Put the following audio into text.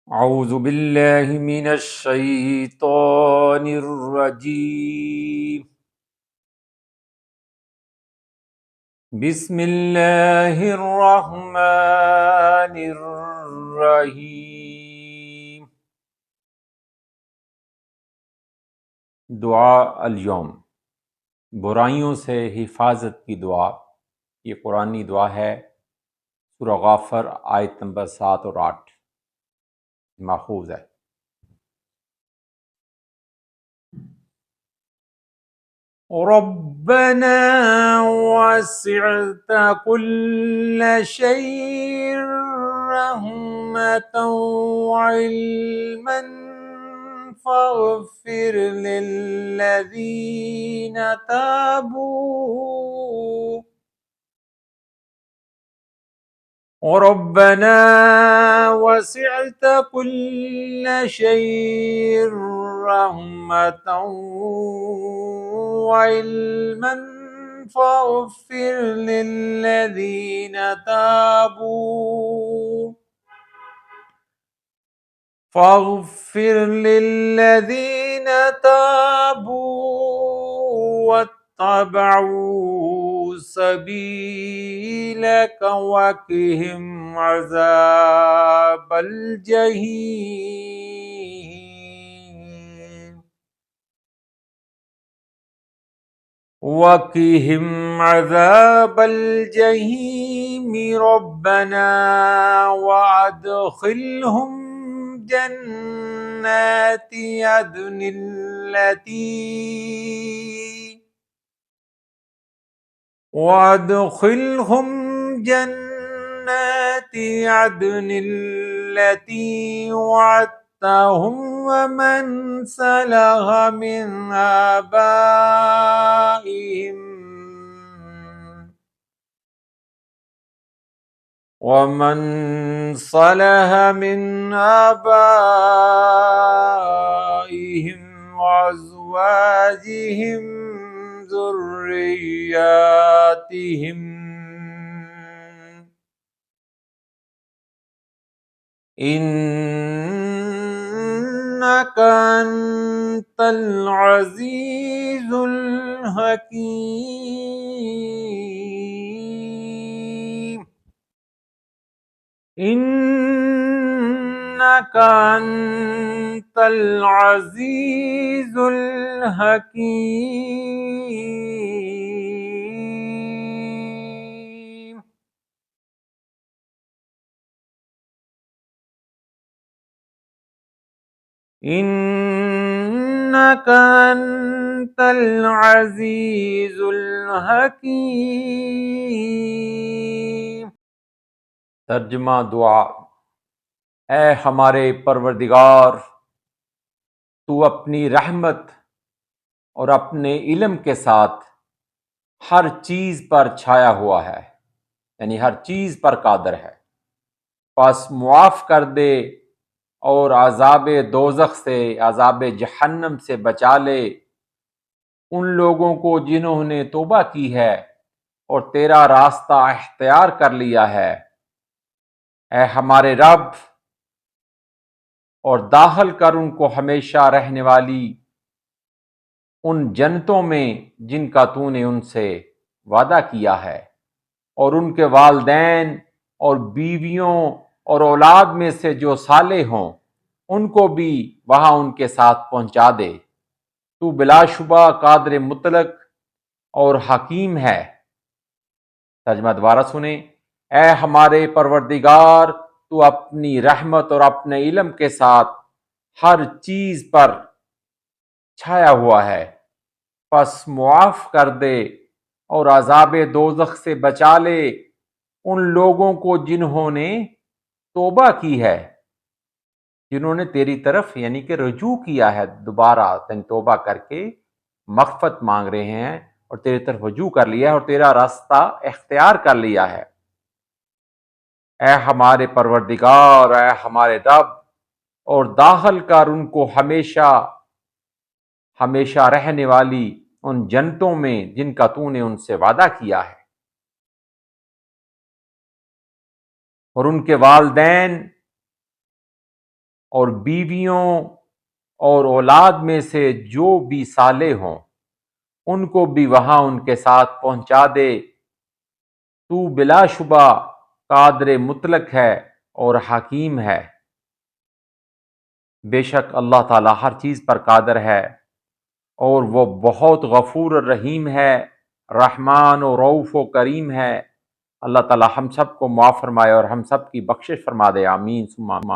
اعوذ باللہ من الشیطان الرجیم بسم اللہ الرحمن الرحیم۔ دعا الیوم، برائیوں سے حفاظت کی دعا۔ یہ قرآنی دعا ہے، سورہ غافر آیت نمبر 7 اور 8 ماخوذ ہے۔ ربنا وسعت كل شيء رحمة وعلما فاغفر للذين تابوا ربنا وسعت كل شيء رحمة وعلما فاغفر للذين تابوا واتبعوا سبيلك وقهم عذاب الجحيم ربنا وادخلهم جنات عدن التي وعدتهم ومن صلح من آبائهم وأزواجهم ذرياتهم إنك أنت العزيز الحكيم إنك أنت العزيز الحكيم إنك أنت العزيز الحكيم۔ ترجمہ دعا۔ اے ہمارے پروردگار، تو اپنی رحمت اور اپنے علم کے ساتھ ہر چیز پر چھایا ہوا ہے، یعنی ہر چیز پر قادر ہے، پس معاف کر دے اور عذاب دوزخ سے، عذاب جہنم سے بچا لے ان لوگوں کو جنہوں نے توبہ کی ہے اور تیرا راستہ اختیار کر لیا ہے۔ اے ہمارے رب، اور داخل کر ان کو ہمیشہ رہنے والی ان جنتوں میں جن کا تو نے ان سے وعدہ کیا ہے، اور ان کے والدین اور بیویوں اور اولاد میں سے جو صالح ہوں ان کو بھی وہاں ان کے ساتھ پہنچا دے۔ تو بلا شبہ قادر مطلق اور حکیم ہے۔ ترجمہ دوبارہ سنیں۔ اے ہمارے پروردگار، تو اپنی رحمت اور اپنے علم کے ساتھ ہر چیز پر چھایا ہوا ہے، پس معاف کر دے اور عذاب دوزخ سے بچا لے ان لوگوں کو جنہوں نے توبہ کی ہے، جنہوں نے تیری طرف یعنی کہ رجوع کیا ہے، دوبارہ توبہ کر کے مغفرت مانگ رہے ہیں اور تیری طرف رجوع کر لیا ہے اور تیرا راستہ اختیار کر لیا ہے۔ اے ہمارے پروردگار، اے ہمارے رب، اور داخل کر ان کو ہمیشہ ہمیشہ رہنے والی ان جنتوں میں جن کا تو نے ان سے وعدہ کیا ہے، اور ان کے والدین اور بیویوں اور اولاد میں سے جو بھی صالح ہوں ان کو بھی وہاں ان کے ساتھ پہنچا دے۔ تو بلا شبہ قادر مطلق ہے اور حکیم ہے۔ بے شک اللہ تعالیٰ ہر چیز پر قادر ہے اور وہ بہت غفور الرحیم ہے، رحمان و رؤوف و کریم ہے۔ اللہ تعالیٰ ہم سب کو معاف فرمائے اور ہم سب کی بخشش فرما دے، آمین ثم آمین۔